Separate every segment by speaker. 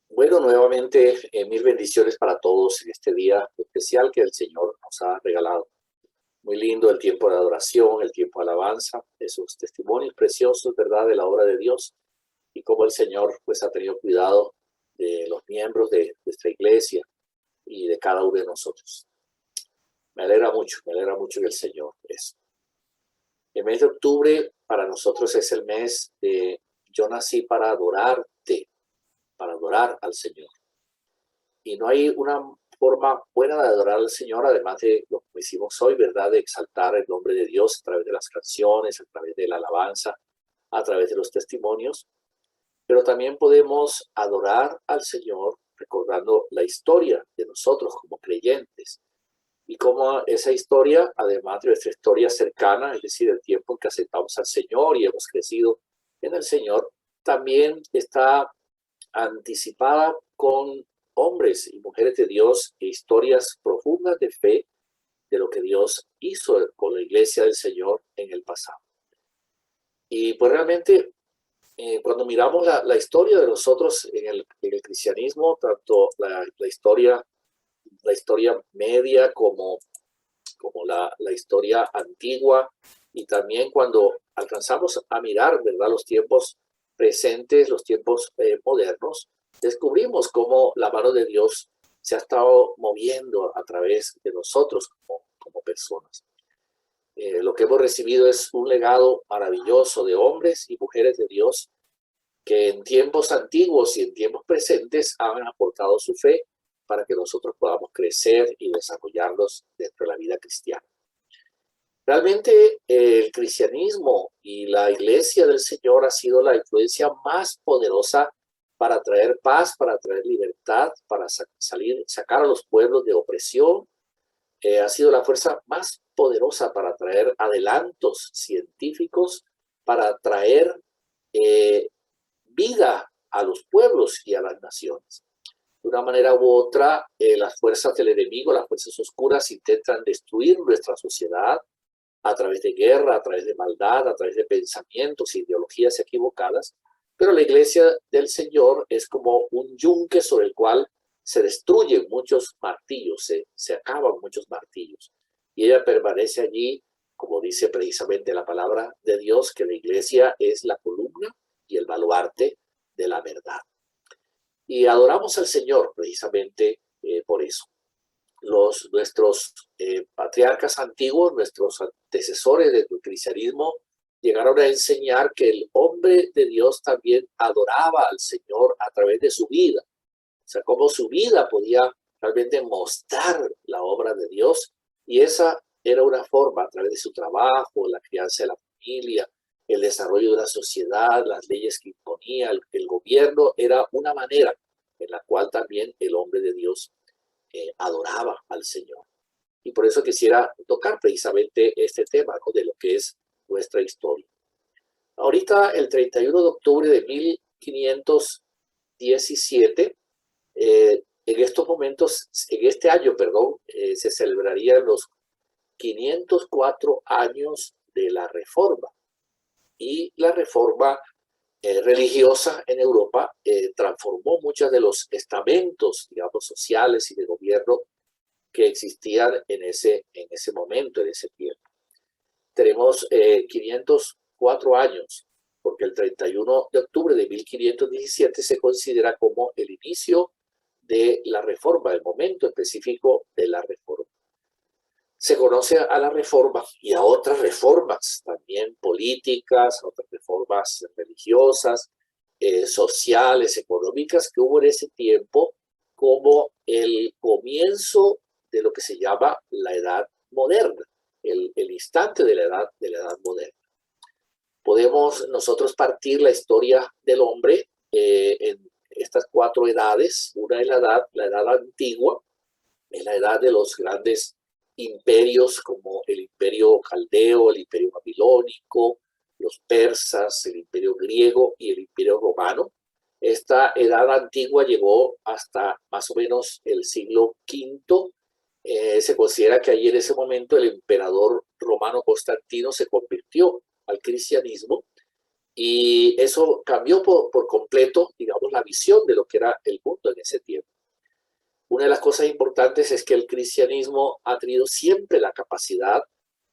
Speaker 1: Bueno, nuevamente mil bendiciones para todos en este día especial que el Señor nos ha regalado. Muy lindo el tiempo de adoración, el tiempo de alabanza, esos testimonios preciosos, ¿verdad?, de la obra de Dios y cómo el Señor pues ha tenido cuidado de los miembros de nuestra iglesia y de cada uno de nosotros. Me alegra mucho que el Señor es. El mes de octubre para nosotros es el mes de Yo nací para adorarte, para adorar al Señor. Y no hay una forma buena de adorar al Señor, además de lo que hicimos hoy, ¿verdad? De exaltar el nombre de Dios a través de las canciones, a través de la alabanza, a través de los testimonios. Pero también podemos adorar al Señor recordando la historia de nosotros como creyentes. Y cómo esa historia, además de nuestra historia cercana, es decir, el tiempo en que aceptamos al Señor y hemos crecido en el Señor, también está anticipada con hombres y mujeres de Dios e historias profundas de fe de lo que Dios hizo con la iglesia del Señor en el pasado. Y pues realmente cuando miramos la historia de nosotros en el cristianismo, tanto la historia media como la historia antigua, y también cuando alcanzamos a mirar, ¿verdad?, los tiempos presentes, los tiempos modernos, descubrimos cómo la mano de Dios se ha estado moviendo a través de nosotros como personas. Lo que hemos recibido es un legado maravilloso de hombres y mujeres de Dios que en tiempos antiguos y en tiempos presentes han aportado su fe para que nosotros podamos crecer y desarrollarnos dentro de la vida cristiana. Realmente el cristianismo y la iglesia del Señor ha sido la influencia más poderosa para traer paz, para traer libertad, para sacar a los pueblos de opresión. Ha sido la fuerza más poderosa para traer adelantos científicos, para traer vida a los pueblos y a las naciones. De una manera u otra, las fuerzas del enemigo, las fuerzas oscuras, intentan destruir nuestra sociedad a través de guerra, a través de maldad, a través de pensamientos, ideologías equivocadas, pero la iglesia del Señor es como un yunque sobre el cual se destruyen muchos martillos, se acaban muchos martillos, y ella permanece allí, como dice precisamente la palabra de Dios, que la iglesia es la columna y el baluarte de la verdad. Y adoramos al Señor precisamente por eso. Nuestros patriarcas antiguos, nuestros antecesores del cristianismo, llegaron a enseñar que el hombre de Dios también adoraba al Señor a través de su vida. O sea, cómo su vida podía realmente mostrar la obra de Dios. Y esa era una forma, a través de su trabajo, la crianza de la familia, el desarrollo de una sociedad, las leyes que imponía el gobierno, era una manera en la cual también el hombre de Dios adoraba al Señor. Y por eso quisiera tocar precisamente este tema, ¿no?, de lo que es nuestra historia. Ahorita, el 31 de octubre de 1517, en estos momentos, en este año, perdón, se celebrarían los 504 años de la Reforma. Y la Reforma religiosa en Europa transformó muchos de los estamentos, digamos, sociales y de gobierno que existían en ese momento, en ese tiempo. Tenemos 504 años, porque el 31 de octubre de 1517 se considera como el inicio de la Reforma, el momento específico de la Reforma. Se conoce a la Reforma y a otras reformas también políticas, a otras reformas religiosas, sociales, económicas que hubo en ese tiempo, como el comienzo de lo que se llama la Edad Moderna, el instante de la edad moderna. Podemos nosotros partir la historia del hombre en estas 4 edades. Una es la edad antigua, es la edad de los grandes imperios como el imperio caldeo, el imperio babilónico, los persas, el imperio griego y el imperio romano. Esta edad antigua llegó hasta más o menos el siglo V. Se considera que ahí en ese momento el emperador romano romano Constantino se convirtió al cristianismo y eso cambió por completo, digamos, la visión de lo que era el mundo en ese tiempo. Una de las cosas importantes es que el cristianismo ha tenido siempre la capacidad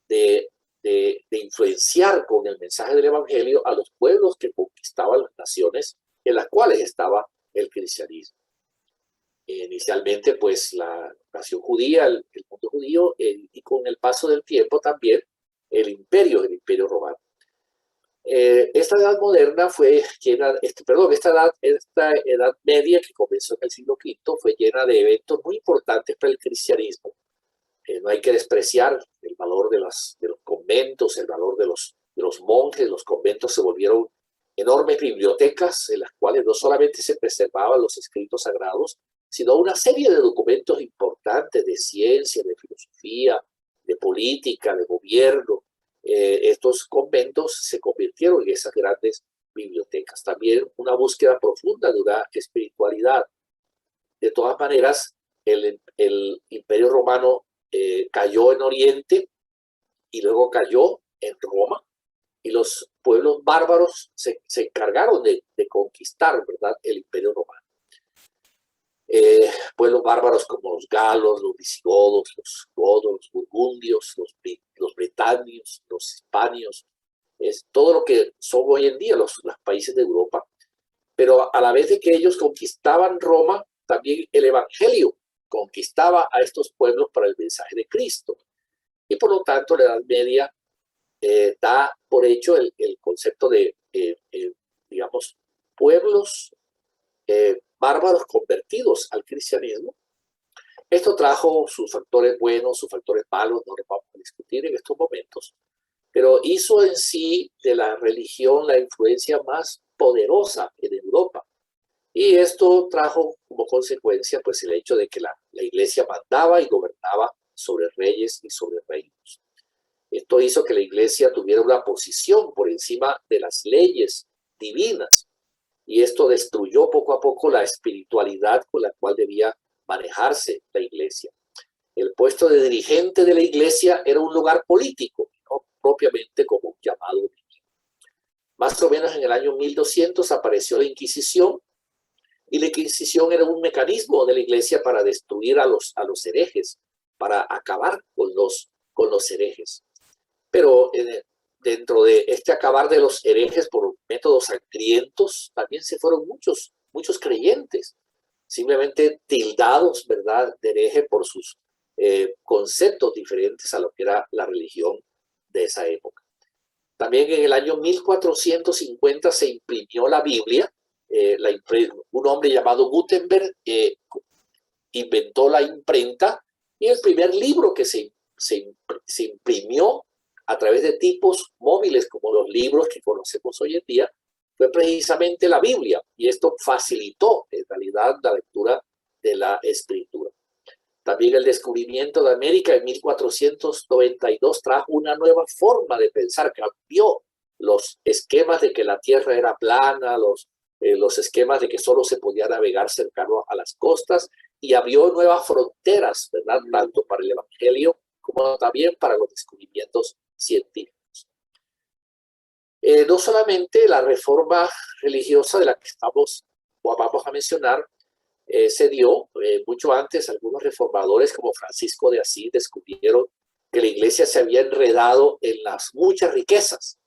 Speaker 1: de, de influenciar con el mensaje del evangelio a los pueblos que conquistaban las naciones en las cuales estaba el cristianismo. Inicialmente, pues la nación judía, el mundo judío, y con el paso del tiempo también el imperio romano. Esta edad moderna fue llena, esta edad media que comenzó en el siglo V fue llena de eventos muy importantes para el cristianismo. No hay que despreciar el valor de los conventos, el valor de los monjes. Los conventos se volvieron enormes bibliotecas en las cuales no solamente se preservaban los escritos sagrados, sino una serie de documentos importantes de ciencia, de filosofía, de política, de gobierno. Estos conventos se convirtieron en esas grandes bibliotecas. También una búsqueda profunda de una espiritualidad. De todas maneras, el Imperio Romano cayó en Oriente y luego cayó en Roma, y los pueblos bárbaros se encargaron de conquistar, ¿verdad?, el Imperio Romano. Pueblos bárbaros como los galos, los visigodos, los godos, los burgundios, los bretanios, los hispanios, es todo lo que son hoy en día los países de Europa. Pero a la vez de que ellos conquistaban Roma, también el evangelio conquistaba a estos pueblos para el mensaje de Cristo. Y por lo tanto, la Edad Media da por hecho el concepto de, digamos, pueblos bárbaros convertidos al cristianismo. Esto trajo sus factores buenos, sus factores malos, no los vamos a discutir en estos momentos, pero hizo en sí de la religión la influencia más poderosa en Europa. Y esto trajo como consecuencia pues el hecho de que la iglesia mandaba y gobernaba sobre reyes y sobre reinos. Esto hizo que la iglesia tuviera una posición por encima de las leyes divinas, y esto destruyó poco a poco la espiritualidad con la cual debía manejarse la iglesia. El puesto de dirigente de la iglesia era un lugar político, no propiamente como un llamado divino. Más o menos en el año 1200 apareció la Inquisición, y la Inquisición era un mecanismo de la iglesia para destruir a los herejes, para acabar con los herejes. Pero dentro de este acabar de los herejes por métodos sangrientos, también se fueron muchos creyentes, simplemente tildados, ¿verdad?, de hereje por sus conceptos diferentes a lo que era la religión de esa época. También en el año 1450 se imprimió la Biblia. Un hombre llamado Gutenberg inventó la imprenta, y el primer libro que se imprimió a través de tipos móviles como los libros que conocemos hoy en día fue precisamente la Biblia, y esto facilitó en realidad la lectura de la escritura. También el descubrimiento de América en 1492 trajo una nueva forma de pensar, cambió los esquemas de que la tierra era plana, los esquemas de que solo se podía navegar cercano a las costas, y abrió nuevas fronteras, ¿verdad?, tanto para el evangelio como también para los descubrimientos científicos. No solamente la reforma religiosa de la que vamos a mencionar se dio mucho antes. Algunos reformadores como Francisco de Asís descubrieron que la iglesia se había enredado en las muchas riquezas.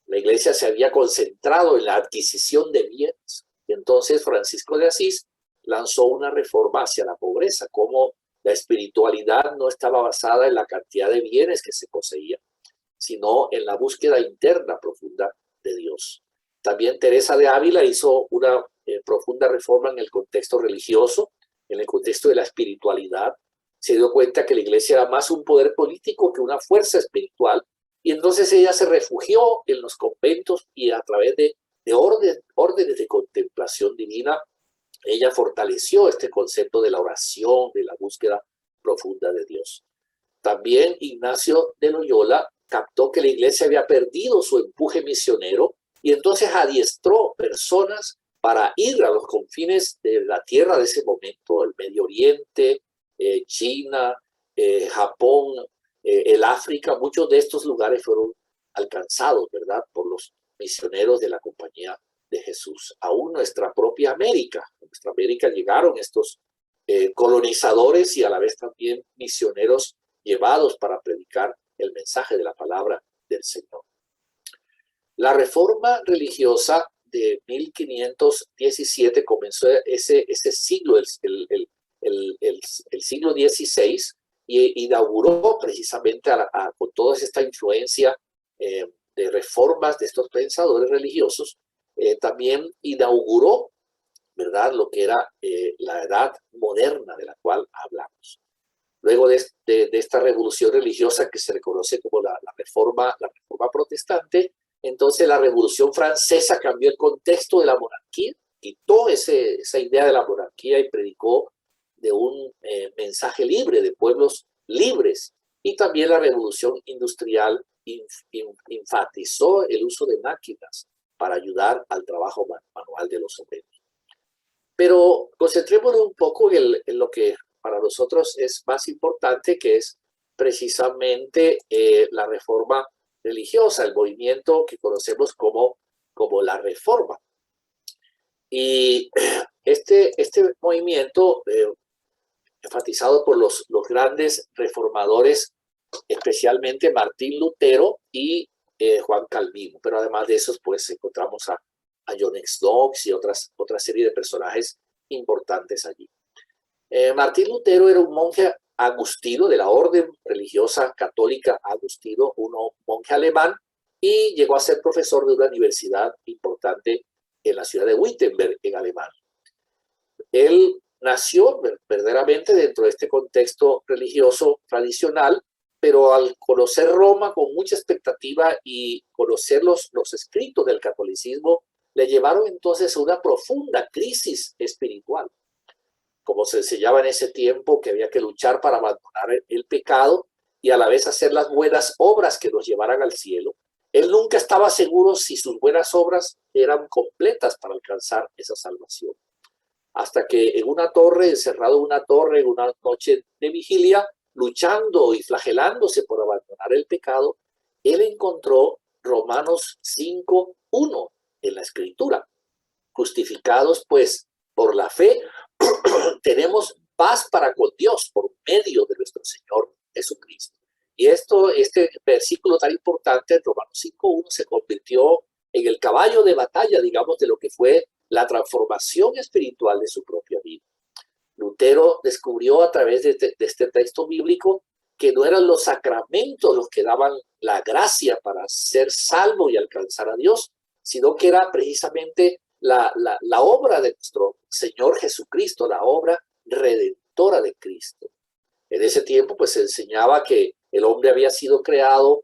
Speaker 1: La iglesia se había concentrado en la adquisición de bienes. Entonces Francisco de Asís lanzó una reforma hacia la pobreza, como la espiritualidad no estaba basada en la cantidad de bienes que se poseían, sino en la búsqueda interna profunda de Dios. También Teresa de Ávila hizo una profunda reforma en el contexto religioso, en el contexto de la espiritualidad. Se dio cuenta que la iglesia era más un poder político que una fuerza espiritual, y entonces ella se refugió en los conventos, y a través de órdenes de contemplación divina, ella fortaleció este concepto de la oración, de la búsqueda profunda de Dios. También Ignacio de Loyola captó que la iglesia había perdido su empuje misionero, y entonces adiestró personas para ir a los confines de la tierra de ese momento, el Medio Oriente, China, Japón, el África, muchos de estos lugares fueron alcanzados, ¿verdad?, por los misioneros de la Compañía de Jesús. Aún nuestra propia América, a nuestra América llegaron estos colonizadores y a la vez también misioneros llevados para predicar el mensaje de la palabra del Señor. La reforma religiosa de 1517 comenzó ese siglo, el siglo XVI, y inauguró precisamente con toda esta influencia de reformas de estos pensadores religiosos, también inauguró, ¿verdad?, lo que era la edad moderna de la cual hablamos. Luego de esta revolución religiosa que se reconoce como la reforma protestante, entonces la Revolución Francesa cambió el contexto de la monarquía, quitó esa idea de la monarquía y predicó de un mensaje libre, de pueblos libres. Y también la Revolución Industrial enfatizó el uso de máquinas para ayudar al trabajo manual de los obreros. Pero concentrémonos un poco en lo que para nosotros es más importante, que es precisamente la reforma religiosa, el movimiento que conocemos como la Reforma. Y este movimiento, enfatizado por los grandes reformadores, especialmente Martín Lutero y Juan Calvino, pero además de esos, pues encontramos a John Knox y otra serie de personajes importantes allí. Martín Lutero era un monje agustino de la orden religiosa católica agustino, un monje alemán, y llegó a ser profesor de una universidad importante en la ciudad de Wittenberg, en Alemania. Él nació verdaderamente dentro de este contexto religioso tradicional, pero al conocer Roma con mucha expectativa y conocer los escritos del catolicismo, le llevaron entonces a una profunda crisis espiritual. Como se enseñaba en ese tiempo que había que luchar para abandonar el pecado y a la vez hacer las buenas obras que nos llevaran al cielo, él nunca estaba seguro si sus buenas obras eran completas para alcanzar esa salvación. Hasta que en una torre, encerrado en una torre, en una noche de vigilia, luchando y flagelándose por abandonar el pecado, él encontró Romanos 5:1 en la Escritura. Justificados pues por la fe, tenemos paz para con Dios por medio de nuestro Señor Jesucristo. Y este versículo tan importante en Romanos 5:1 se convirtió en el caballo de batalla, digamos, de lo que fue la transformación espiritual de su propia vida. Lutero descubrió a través de este texto bíblico que no eran los sacramentos los que daban la gracia para ser salvo y alcanzar a Dios, sino que era precisamente la obra de nuestro Señor Jesucristo, la obra redentora de Cristo. En ese tiempo, pues se enseñaba que el hombre había sido creado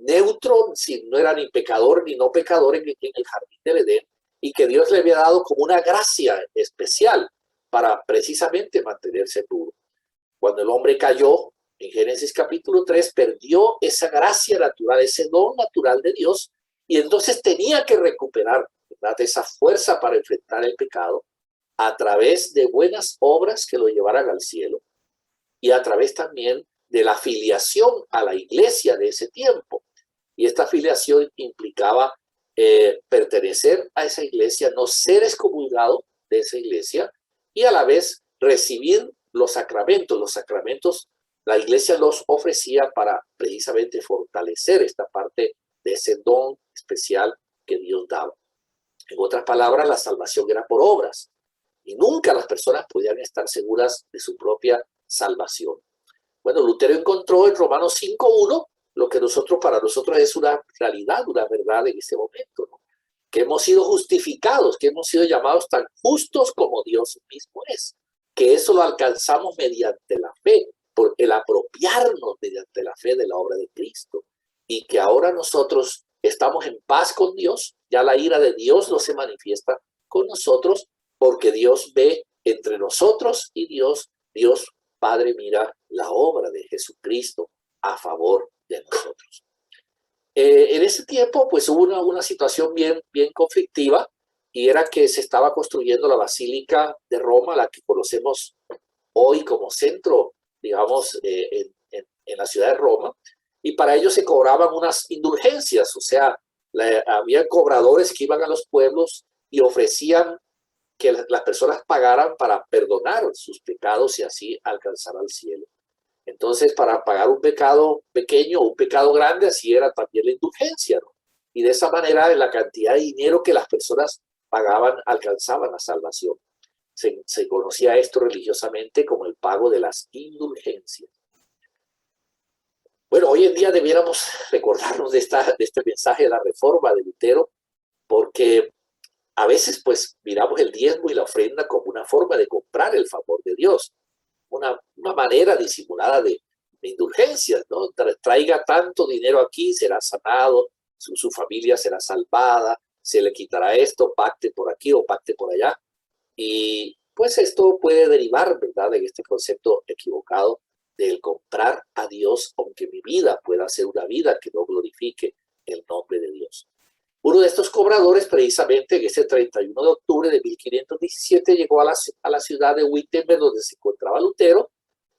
Speaker 1: neutro, no era ni pecador ni no pecador en el jardín del Edén, y que Dios le había dado como una gracia especial para precisamente mantenerse puro. Cuando el hombre cayó, en Génesis capítulo 3, perdió esa gracia natural, ese don natural de Dios, y entonces tenía que recuperar, ¿verdad?, esa fuerza para enfrentar el pecado a través de buenas obras que lo llevaran al cielo y a través también de la afiliación a la iglesia de ese tiempo. Y esta afiliación implicaba pertenecer a esa iglesia, no ser excomulgado de esa iglesia y a la vez recibir los sacramentos. Los sacramentos la iglesia los ofrecía para precisamente fortalecer esta parte de ese don especial que Dios daba. En otras palabras, la salvación era por obras y nunca las personas podían estar seguras de su propia salvación. Bueno, Lutero encontró en Romanos 5:1 lo que para nosotros es una realidad, una verdad en este momento, ¿no? Que hemos sido justificados, que hemos sido llamados tan justos como Dios mismo es, que eso lo alcanzamos mediante la fe, por el apropiarnos mediante la fe de la obra de Cristo, y que ahora nosotros estamos en paz con Dios, ya la ira de Dios no se manifiesta con nosotros, porque Dios ve entre nosotros y Dios Padre mira la obra de Jesucristo a favor de nosotros. En ese tiempo, pues hubo una situación bien conflictiva, y era que se estaba construyendo la Basílica de Roma, la que conocemos hoy como centro, digamos, en ciudad de Roma, y para ello se cobraban unas indulgencias, o sea, había cobradores que iban a los pueblos y ofrecían que las personas pagaran para perdonar sus pecados y así alcanzar al cielo. Entonces, para pagar un pecado pequeño o un pecado grande, así era también la indulgencia, ¿no? Y de esa manera, la cantidad de dinero que las personas pagaban alcanzaban la salvación. Se conocía esto religiosamente como el pago de las indulgencias. Bueno, hoy en día debiéramos recordarnos de este mensaje de la Reforma de Lutero, porque a veces pues miramos el diezmo y la ofrenda como una forma de comprar el favor de Dios, una manera disimulada de indulgencias, ¿no? Traiga tanto dinero aquí, será sanado, su familia será salvada, se le quitará esto, pacte por aquí o pacte por allá. Y pues esto puede derivar, ¿verdad?, en este concepto equivocado del comprar a Dios, aunque mi vida pueda ser una vida que no glorifique el nombre de Dios. Uno de estos cobradores, precisamente en ese 31 de octubre de 1517, llegó a la ciudad de Wittenberg, donde se encontraba Lutero,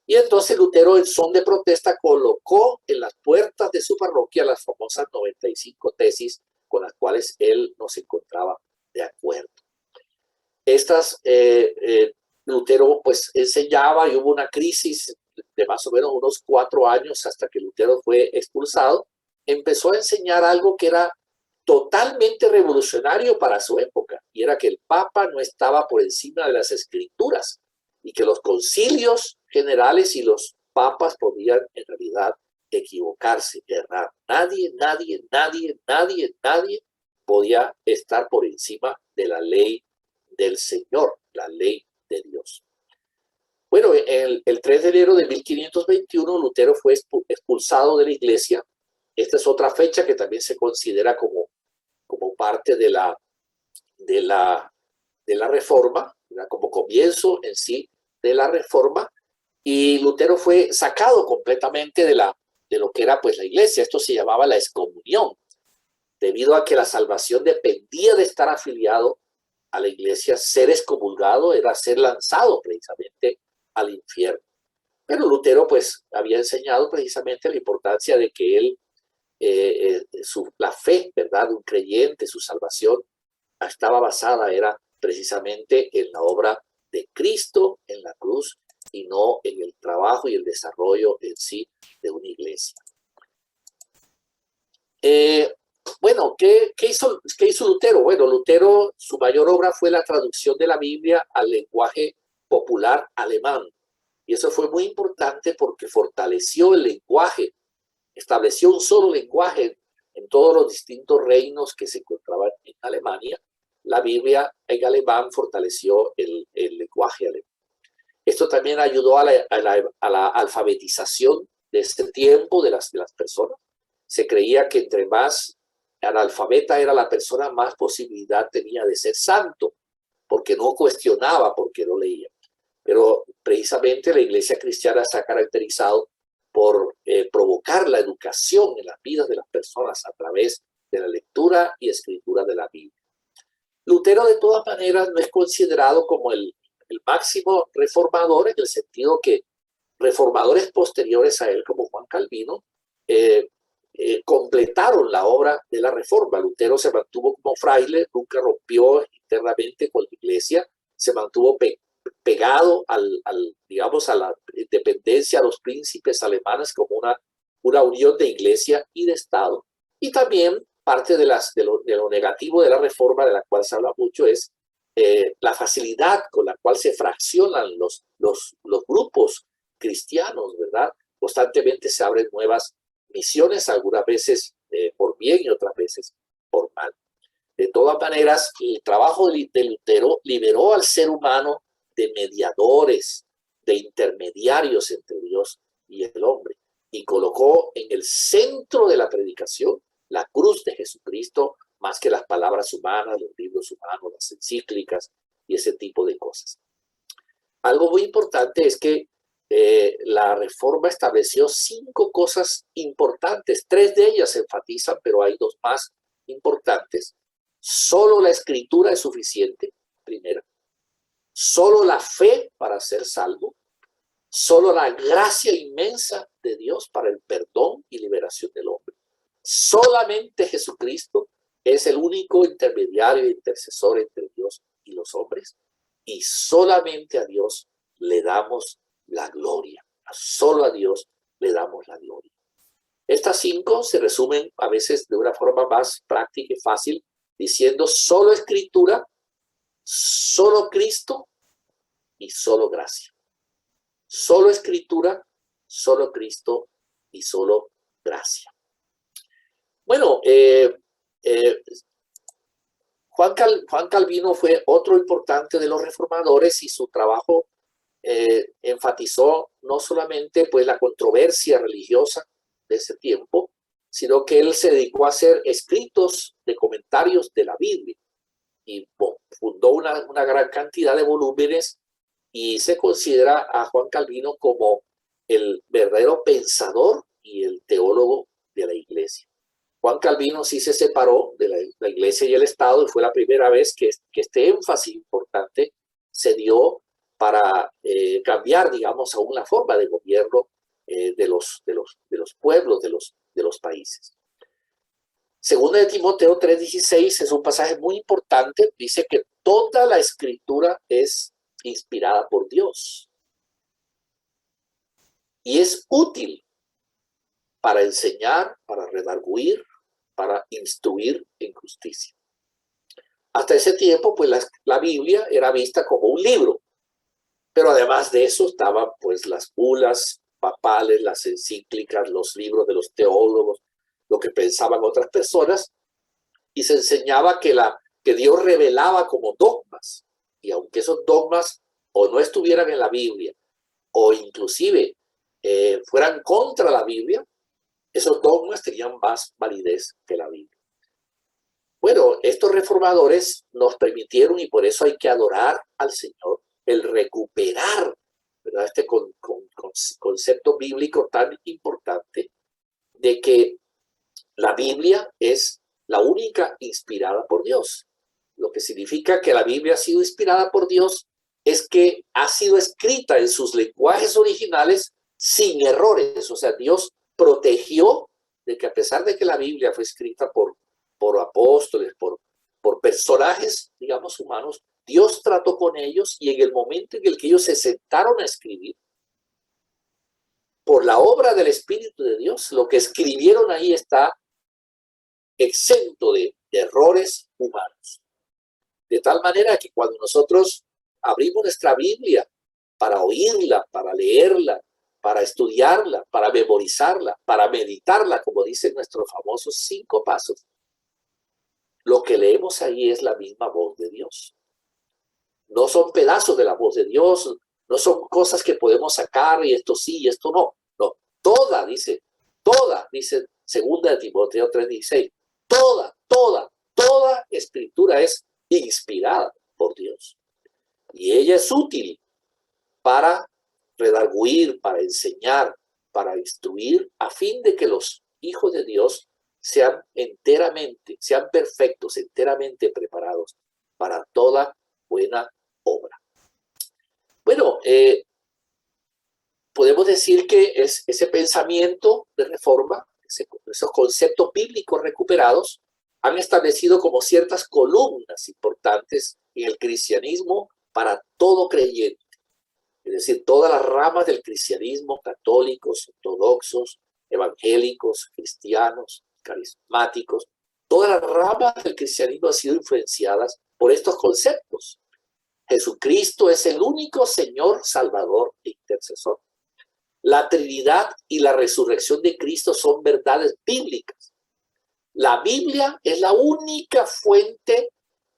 Speaker 1: y entonces Lutero, en son de protesta, colocó en las puertas de su parroquia las famosas 95 tesis con las cuales él no se encontraba de acuerdo. Estas, Lutero pues enseñaba y hubo una crisis de más o menos unos 4 años hasta que Lutero fue expulsado. Empezó a enseñar algo que era totalmente revolucionario para su época, y era que el Papa no estaba por encima de las escrituras y que los concilios generales y los papas podían en realidad equivocarse, errar. Nadie podía estar por encima de la ley del Señor, la ley de Dios. Bueno, el 3 de enero de 1521 Lutero fue expulsado de la iglesia. Esta es otra fecha que también se considera como parte de la reforma, como comienzo en sí de la reforma, y Lutero fue sacado completamente de lo que era pues la iglesia. Esto se llamaba la excomunión, debido a que la salvación dependía de estar afiliado a la iglesia. Ser excomulgado era ser lanzado precisamente al infierno. Pero Lutero pues había enseñado precisamente la importancia de que él, la fe, ¿verdad?, de un creyente, su salvación, estaba basada, era precisamente en la obra de Cristo en la cruz y no en el trabajo y el desarrollo en sí de una iglesia. Bueno, ¿qué hizo Lutero? Bueno, Lutero, su mayor obra fue la traducción de la Biblia al lenguaje popular alemán. Y eso fue muy importante porque fortaleció el lenguaje, estableció un solo lenguaje en todos los distintos reinos que se encontraban en Alemania. La Biblia en alemán fortaleció el lenguaje alemán. Esto también ayudó a la alfabetización de este tiempo de las personas. Se creía que entre más analfabeta era la persona, más posibilidad tenía de ser santo, porque no cuestionaba, porque no leía. Pero precisamente la iglesia cristiana se ha caracterizado por provocar la educación en las vidas de las personas a través de la lectura y escritura de la Biblia. Lutero, de todas maneras, no es considerado como el máximo reformador, en el sentido que reformadores posteriores a él, como Juan Calvino, completaron la obra de la reforma. Lutero se mantuvo como fraile, nunca rompió internamente con la iglesia, se mantuvo pegado digamos, a la independencia, a los príncipes alemanes, como una unión de iglesia y de Estado. Y también parte de lo negativo de la reforma, de la cual se habla mucho, es la facilidad con la cual se fraccionan los grupos cristianos, ¿verdad? Constantemente se abren nuevas misiones, algunas veces por bien y otras veces por mal. De todas maneras, el trabajo de Lutero liberó al ser humano de mediadores, de intermediarios entre Dios y el hombre, y colocó en el centro de la predicación la cruz de Jesucristo, más que las palabras humanas, los libros humanos, las encíclicas y ese tipo de cosas. Algo muy importante es que la reforma estableció 5 cosas importantes. 3 de ellas se enfatizan, pero hay 2 más importantes. Solo la escritura es suficiente, primera. Solo la fe para ser salvo. Solo la gracia inmensa de Dios para el perdón y liberación del hombre. Solamente Jesucristo es el único intermediario e intercesor entre Dios y los hombres. Y solamente a Dios le damos la gloria. Solo a Dios le damos la gloria. Estas 5 se resumen a veces de una forma más práctica y fácil, diciendo solo Escritura, solo Cristo y solo gracia. Solo Escritura, solo Cristo y solo gracia. Bueno, Juan Calvino fue otro importante de los reformadores y su trabajo enfatizó no solamente pues, la controversia religiosa de ese tiempo, sino que él se dedicó a hacer escritos de comentarios de la Biblia y fundó una gran cantidad de volúmenes y se considera a Juan Calvino como el verdadero pensador y el teólogo de la Iglesia. Juan Calvino sí se separó de la Iglesia y el Estado y fue la primera vez que este énfasis importante se dio para cambiar, digamos, aún la forma de gobierno de los pueblos, de los países. Segunda de Timoteo 3:16 es un pasaje muy importante. Dice que toda la escritura es inspirada por Dios y es útil para enseñar, para redarguir, para instruir en justicia. Hasta ese tiempo, pues la Biblia era vista como un libro, pero además de eso estaban pues las bulas papales, las encíclicas, los libros de los teólogos, lo que pensaban otras personas, y se enseñaba que Dios revelaba como dogmas, y aunque esos dogmas o no estuvieran en la Biblia, o inclusive fueran contra la Biblia, esos dogmas tenían más validez que la Biblia. Bueno, estos reformadores nos permitieron, y por eso hay que adorar al Señor, el recuperar, ¿verdad?, este concepto bíblico tan importante de que la Biblia es la única inspirada por Dios. Lo que significa que la Biblia ha sido inspirada por Dios es que ha sido escrita en sus lenguajes originales sin errores. O sea, Dios protegió de que a pesar de que la Biblia fue escrita por apóstoles, por personajes, digamos, humanos, Dios trató con ellos y en el momento en el que ellos se sentaron a escribir, por la obra del Espíritu de Dios, lo que escribieron ahí está exento de errores humanos. De tal manera que cuando nosotros abrimos nuestra Biblia para oírla, para leerla, para estudiarla, para memorizarla, para meditarla, como dicen nuestros famosos 5 pasos, lo que leemos ahí es la misma voz de Dios. No son pedazos de la voz de Dios, no son cosas que podemos sacar y esto sí y esto no. No, toda, dice segunda de Timoteo 3:16, toda escritura es inspirada por Dios. Y ella es útil para redarguir, para enseñar, para instruir, a fin de que los hijos de Dios sean perfectos, enteramente preparados para toda buena obra. Bueno, podemos decir que es ese pensamiento de reforma, esos conceptos bíblicos recuperados, han establecido como ciertas columnas importantes en el cristianismo para todo creyente. Es decir, todas las ramas del cristianismo, católicos, ortodoxos, evangélicos, cristianos, carismáticos, todas las ramas del cristianismo han sido influenciadas por estos conceptos. Jesucristo es el único Señor, Salvador e intercesor. La Trinidad y la resurrección de Cristo son verdades bíblicas. La Biblia es la única fuente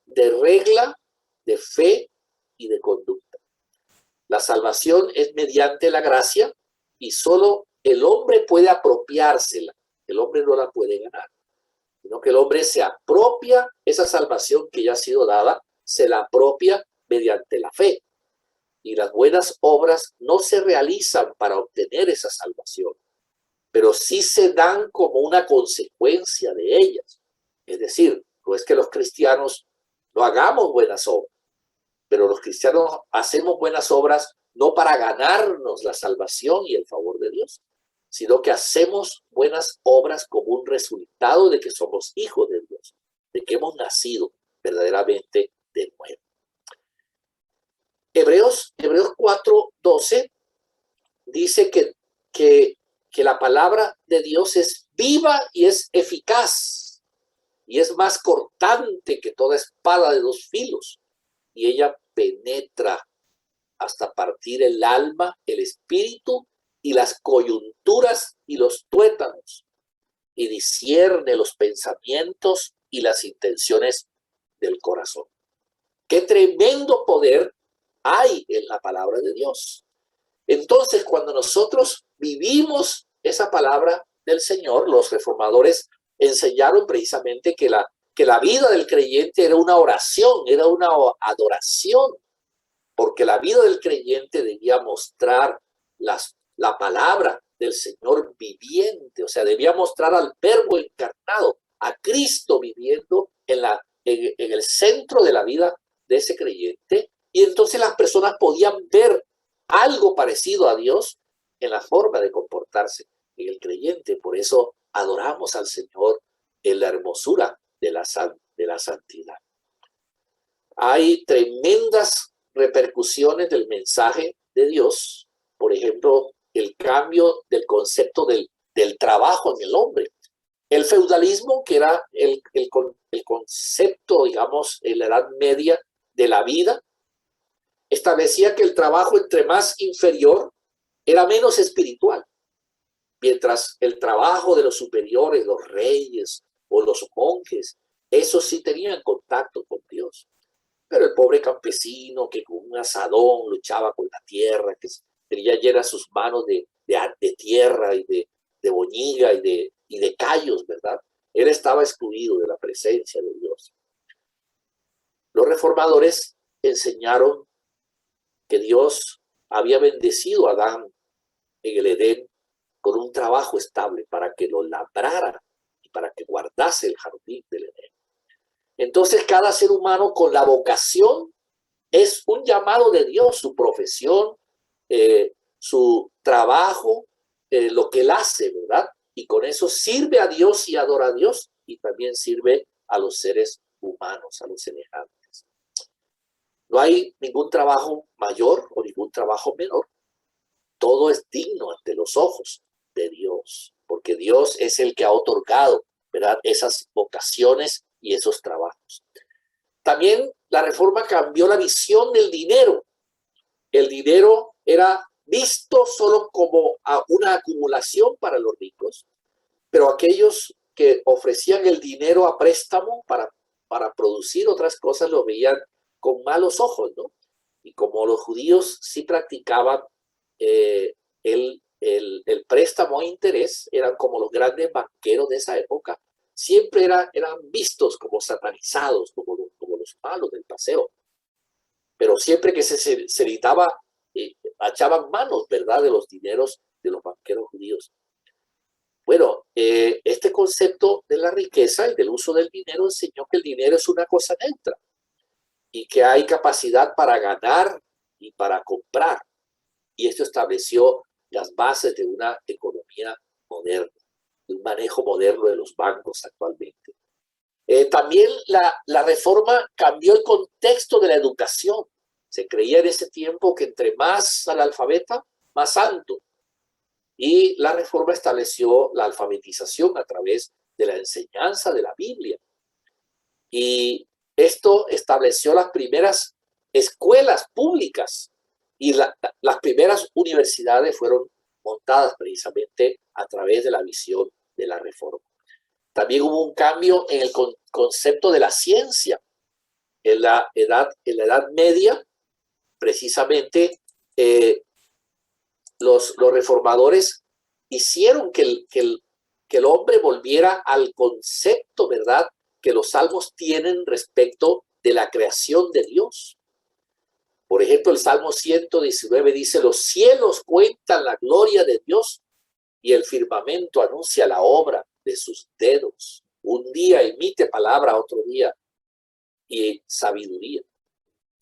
Speaker 1: de regla, de fe y de conducta. La salvación es mediante la gracia y solo el hombre puede apropiársela. El hombre no la puede ganar, sino que el hombre se apropia esa salvación que ya ha sido dada, se la apropia mediante la fe. Y las buenas obras no se realizan para obtener esa salvación, pero sí se dan como una consecuencia de ellas. Es decir, no es que los cristianos no hagamos buenas obras, pero los cristianos hacemos buenas obras no para ganarnos la salvación y el favor de Dios, sino que hacemos buenas obras como un resultado de que somos hijos de Dios, de que hemos nacido verdaderamente de nuevo. Hebreos 4:12 dice que la palabra de Dios es viva y es eficaz, y es más cortante que toda espada de dos filos, y ella penetra hasta partir el alma, el espíritu y las coyunturas y los tuétanos, y discierne los pensamientos y las intenciones del corazón. ¡Qué tremendo poder hay en la palabra de Dios! Entonces, cuando nosotros vivimos esa palabra del Señor, los reformadores enseñaron precisamente que la vida del creyente era una oración, era una adoración, porque la vida del creyente debía mostrar la palabra del Señor viviente, o sea, debía mostrar al Verbo encarnado, a Cristo viviendo en el centro de la vida de ese creyente, y entonces las personas podían ver algo parecido a Dios en la forma de comportarse en el creyente. Por eso adoramos al Señor en la hermosura de la santidad. Hay tremendas repercusiones del mensaje de Dios. Por ejemplo, el cambio del concepto del trabajo en el hombre. El feudalismo, que era el concepto, digamos, en la Edad Media de la vida, establecía que el trabajo entre más inferior era menos espiritual, mientras el trabajo de los superiores, los reyes o los monjes, esos sí tenían contacto con Dios. Pero el pobre campesino que con un asadón luchaba con la tierra, que tenía llenas sus manos de tierra y de boñiga y de callos, ¿verdad? Él estaba excluido de la presencia de Dios. Los reformadores enseñaron que Dios había bendecido a Adán en el Edén con un trabajo estable para que lo labrara y para que guardase el jardín del Edén. Entonces cada ser humano con la vocación es un llamado de Dios, su profesión, su trabajo, lo que él hace, ¿verdad? Y con eso sirve a Dios y adora a Dios, y también sirve a los seres humanos, a los semejantes. No hay ningún trabajo mayor o ningún trabajo menor. Todo es digno ante los ojos de Dios, porque Dios es el que ha otorgado, ¿verdad?, esas vocaciones y esos trabajos. También la reforma cambió la visión del dinero. El dinero era visto solo como una acumulación para los ricos, pero aquellos que ofrecían el dinero a préstamo para producir otras cosas lo veían con malos ojos, ¿no? Y como los judíos sí practicaban el préstamo a interés, eran como los grandes banqueros de esa época, siempre eran vistos como satanizados, como los malos del paseo. Pero siempre que se necesitaba, echaban manos, ¿verdad?, de los dineros de los banqueros judíos. Bueno, este concepto de la riqueza y del uso del dinero enseñó que el dinero es una cosa neutra y que hay capacidad para ganar y para comprar. Y esto estableció las bases de una economía moderna, de un manejo moderno de los bancos actualmente. También la reforma cambió el contexto de la educación. Se creía en ese tiempo que entre más analfabeta, más santo. Y la reforma estableció la alfabetización a través de la enseñanza de la Biblia. Y esto estableció las primeras escuelas públicas y las primeras universidades fueron montadas precisamente a través de la visión de la reforma. También hubo un cambio en el concepto de la ciencia. En la Edad Media, precisamente, los reformadores hicieron que el hombre volviera al concepto, ¿verdad?, que los salmos tienen respecto de la creación de Dios. Por ejemplo, el Salmo 119 dice: los cielos cuentan la gloria de Dios y el firmamento anuncia la obra de sus dedos. Un día emite palabra, otro día y sabiduría.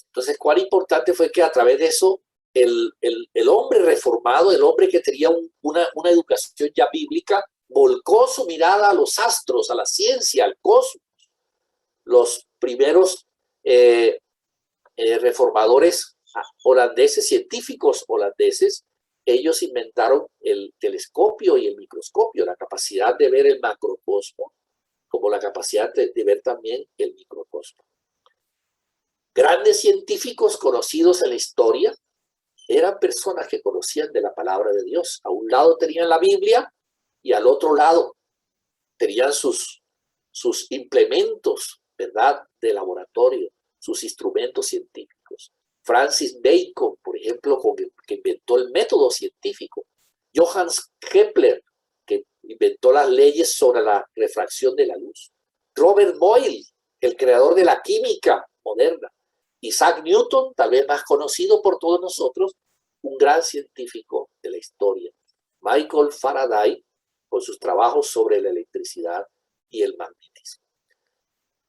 Speaker 1: Entonces, cuán importante fue que a través de eso el hombre reformado, el hombre que tenía una educación ya bíblica, volcó su mirada a los astros, a la ciencia, al cosmos. Los primeros reformadores holandeses, científicos holandeses, ellos inventaron el telescopio y el microscopio, la capacidad de ver el macrocosmo, como la capacidad de ver también el microcosmo. Grandes científicos conocidos en la historia eran personas que conocían de la palabra de Dios. A un lado tenían la Biblia y al otro lado tenían sus implementos, ¿verdad?, de laboratorio, sus instrumentos científicos. Francis Bacon, por ejemplo, que inventó el método científico. Johannes Kepler, que inventó las leyes sobre la refracción de la luz. Robert Boyle, el creador de la química moderna. Isaac Newton, tal vez más conocido por todos nosotros, un gran científico de la historia. Michael Faraday, con sus trabajos sobre la electricidad y el magnetismo.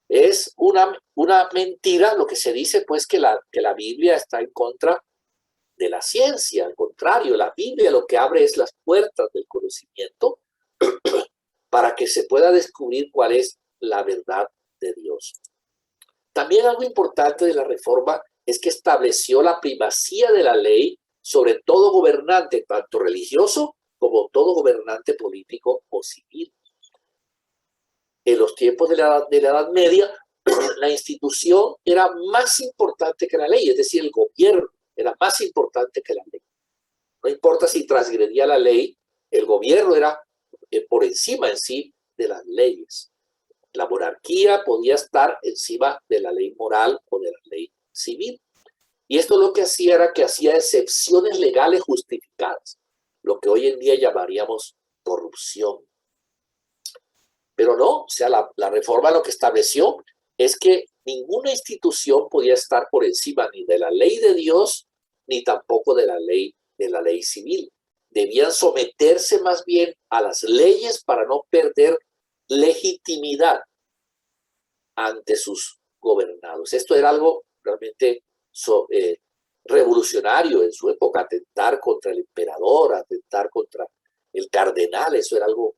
Speaker 1: Es una mentira lo que se dice, pues, que la Biblia está en contra de la ciencia. Al contrario, la Biblia lo que abre es las puertas del conocimiento para que se pueda descubrir cuál es la verdad de Dios. También algo importante de la reforma es que estableció la primacía de la ley sobre todo gobernante, tanto religioso como todo gobernante político o civil. En los tiempos de la Edad Media, la institución era más importante que la ley, es decir, el gobierno era más importante que la ley. No importa si transgredía la ley, el gobierno era por encima en sí de las leyes. La monarquía podía estar encima de la ley moral o de la ley civil. Y esto lo que hacía era que hacía excepciones legales justificadas, lo que hoy en día llamaríamos corrupción. Pero no, o sea, la reforma lo que estableció es que ninguna institución podía estar por encima ni de la ley de Dios, ni tampoco de la ley civil. Debían someterse más bien a las leyes para no perder legitimidad ante sus gobernados. Esto era algo realmente revolucionario en su época, atentar contra el emperador, atentar contra el cardenal, eso era algo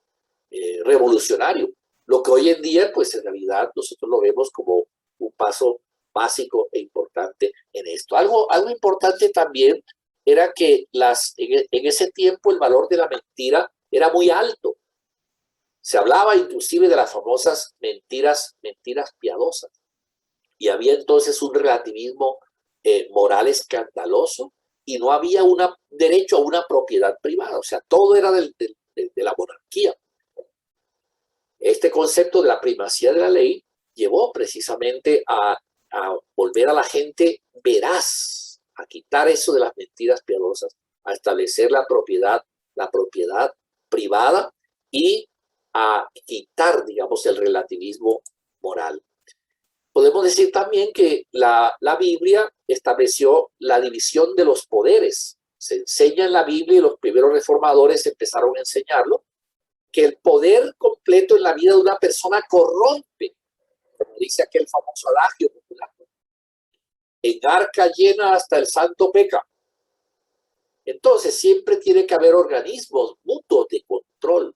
Speaker 1: revolucionario. Lo que hoy en día, pues en realidad nosotros lo vemos como un paso básico e importante en esto. Algo importante también era que en ese tiempo el valor de la mentira era muy alto. Se hablaba inclusive de las famosas mentiras piadosas. Y había entonces un relativismo moral escandaloso y no había un derecho a una propiedad privada. O sea, todo era de la monarquía. Este concepto de la primacía de la ley llevó precisamente a volver a la gente veraz, a quitar eso de las mentiras piadosas, a establecer la propiedad privada y a quitar, digamos, el relativismo moral. Podemos decir también que la Biblia estableció la división de los poderes. Se enseña en la Biblia y los primeros reformadores empezaron a enseñarlo, que el poder completo en la vida de una persona corrompe, como dice aquel famoso adagio popular. En arca llena hasta el santo peca. Entonces siempre tiene que haber organismos mutuos de control.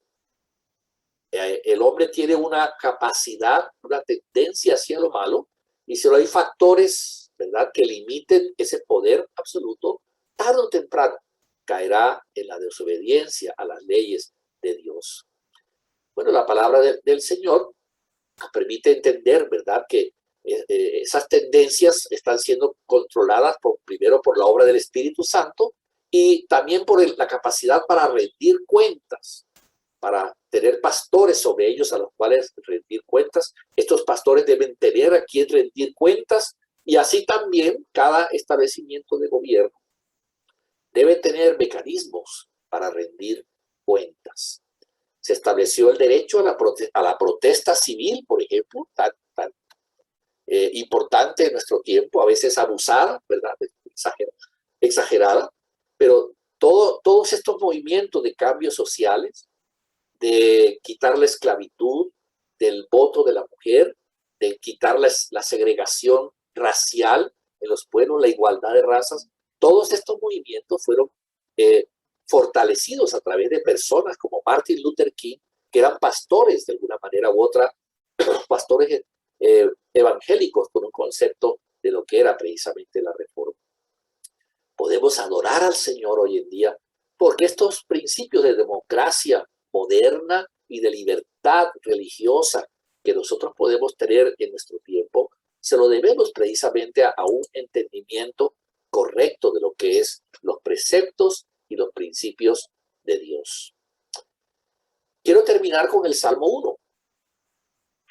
Speaker 1: El hombre tiene una capacidad, una tendencia hacia lo malo, y si no hay factores, ¿verdad?, que limiten ese poder absoluto, tarde o temprano caerá en la desobediencia a las leyes de Dios. Bueno, la palabra del Señor permite entender, ¿verdad?, que esas tendencias están siendo controladas primero por la obra del Espíritu Santo y también por la capacidad para rendir cuentas, para tener pastores sobre ellos a los cuales rendir cuentas. Estos pastores deben tener a quien rendir cuentas y así también cada establecimiento de gobierno debe tener mecanismos para rendir cuentas. Se estableció el derecho a la protesta civil, por ejemplo, tan importante en nuestro tiempo, a veces abusada, ¿verdad?, exagerada, pero todos estos movimientos de cambios sociales, de quitar la esclavitud, del voto de la mujer, de quitar la segregación racial en los pueblos, la igualdad de razas, Todos estos movimientos fueron fortalecidos a través de personas como Martin Luther King, que eran pastores de alguna manera u otra, pastores evangélicos con un concepto de lo que era precisamente la reforma. Podemos adorar al Señor hoy en día porque estos principios de democracia moderna y de libertad religiosa que nosotros podemos tener en nuestro tiempo, se lo debemos precisamente a un entendimiento correcto de lo que es los preceptos y los principios de Dios. Quiero terminar con el Salmo 1.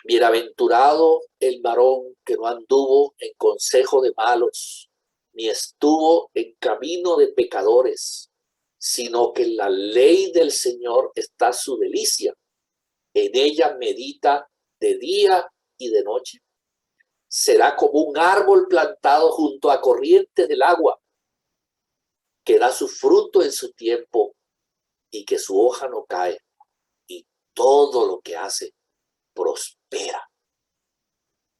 Speaker 1: Bienaventurado el varón que no anduvo en consejo de malos, ni estuvo en camino de pecadores, sino que en la ley del Señor está su delicia. En ella medita de día y de noche. Será como un árbol plantado junto a corrientes del agua, que da su fruto en su tiempo y que su hoja no cae, y todo lo que hace prospera.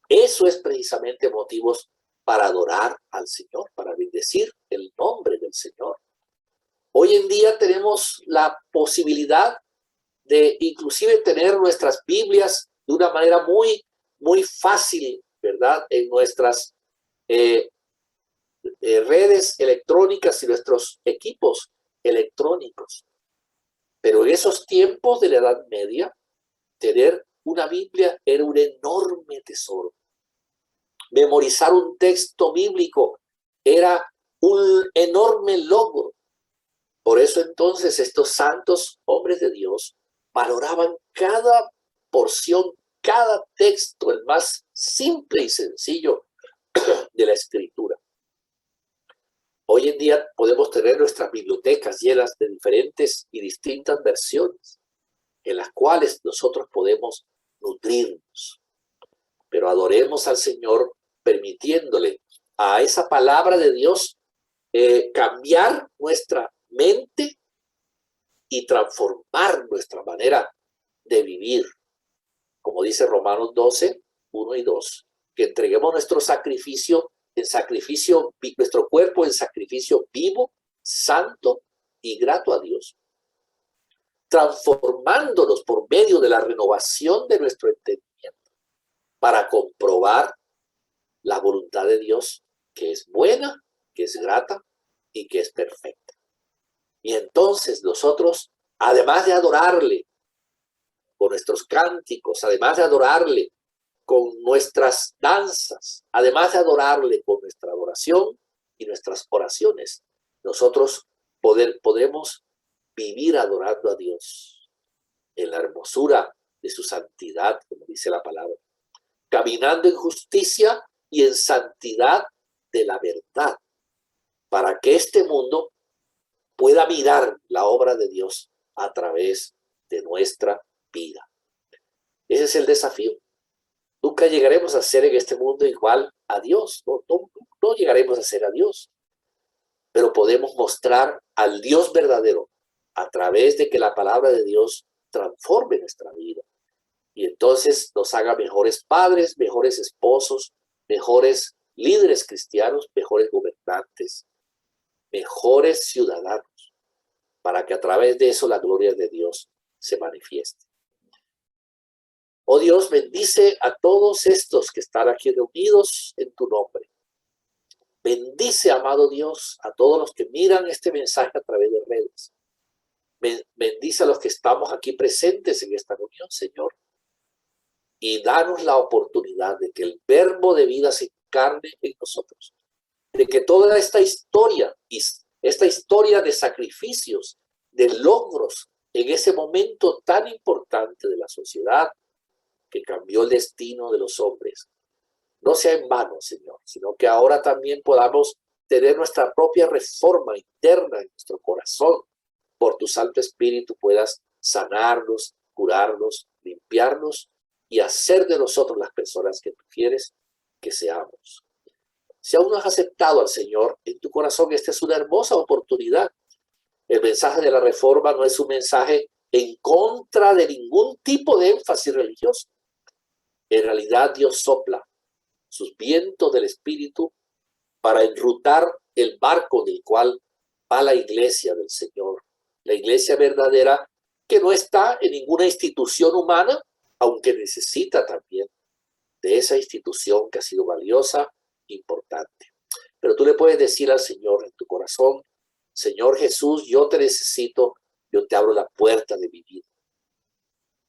Speaker 1: Eso es precisamente motivos para adorar al Señor, para bendecir el nombre del Señor. Hoy en día tenemos la posibilidad de inclusive tener nuestras Biblias de una manera muy fácil, ¿verdad? En nuestras redes electrónicas y nuestros equipos electrónicos. Pero en esos tiempos de la Edad Media, tener una Biblia era un enorme tesoro. Memorizar un texto bíblico era un enorme logro. Por eso entonces estos santos hombres de Dios valoraban cada porción, cada texto, el más simple y sencillo de la Escritura. Hoy en día podemos tener nuestras bibliotecas llenas de diferentes y distintas versiones en las cuales nosotros podemos nutrirnos. Pero adoremos al Señor permitiéndole a esa palabra de Dios cambiar nuestra mente y transformar nuestra manera de vivir. Como dice Romanos 12, 1 y 2, que entreguemos nuestro cuerpo en sacrificio vivo, santo y grato a Dios, transformándonos por medio de la renovación de nuestro entendimiento para comprobar la voluntad de Dios, que es buena, que es grata y que es perfecta. Y entonces nosotros, además de adorarle con nuestros cánticos, además de adorarle con nuestras danzas, además de adorarle con nuestra adoración y nuestras oraciones, nosotros podremos vivir adorando a Dios en la hermosura de su santidad, como dice la palabra, caminando en justicia y en santidad de la verdad, para que este mundo pueda mirar la obra de Dios a través de nuestra vida. Ese es el desafío. Nunca llegaremos a ser en este mundo igual a Dios, no llegaremos a ser a Dios, pero podemos mostrar al Dios verdadero a través de que la palabra de Dios transforme nuestra vida y entonces nos haga mejores padres, mejores esposos, mejores líderes cristianos, mejores gobernantes, mejores ciudadanos, para que a través de eso la gloria de Dios se manifieste. Oh Dios, bendice a todos estos que están aquí reunidos en tu nombre. Bendice, amado Dios, a todos los que miran este mensaje a través de redes. Bendice a los que estamos aquí presentes en esta reunión, Señor. Y danos la oportunidad de que el verbo de vida se encarne en nosotros. De que toda esta historia de sacrificios, de logros en ese momento tan importante de la sociedad que cambió el destino de los hombres, no sea en vano, Señor, sino que ahora también podamos tener nuestra propia reforma interna en nuestro corazón. Por tu Santo Espíritu puedas sanarnos, curarnos, limpiarnos y hacer de nosotros las personas que tú quieres que seamos. Si aún no has aceptado al Señor en tu corazón, esta es una hermosa oportunidad. El mensaje de la reforma no es un mensaje en contra de ningún tipo de énfasis religioso. En realidad Dios sopla sus vientos del Espíritu para enrutar el barco del cual va la iglesia del Señor. La iglesia verdadera que no está en ninguna institución humana, aunque necesita también de esa institución que ha sido valiosa, importante. Pero tú le puedes decir al Señor en tu corazón: Señor Jesús, yo te necesito, yo te abro la puerta de mi vida.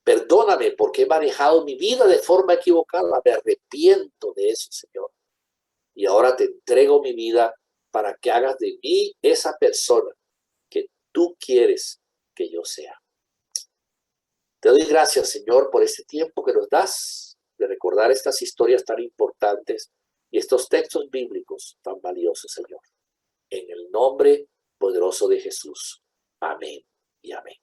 Speaker 1: Perdóname porque he manejado mi vida de forma equivocada, me arrepiento de eso, Señor. Y ahora te entrego mi vida para que hagas de mí esa persona que tú quieres que yo sea. Te doy gracias, Señor, por este tiempo que nos das de recordar estas historias tan importantes y estos textos bíblicos tan valiosos, Señor. En el nombre poderoso de Jesús. Amén y amén.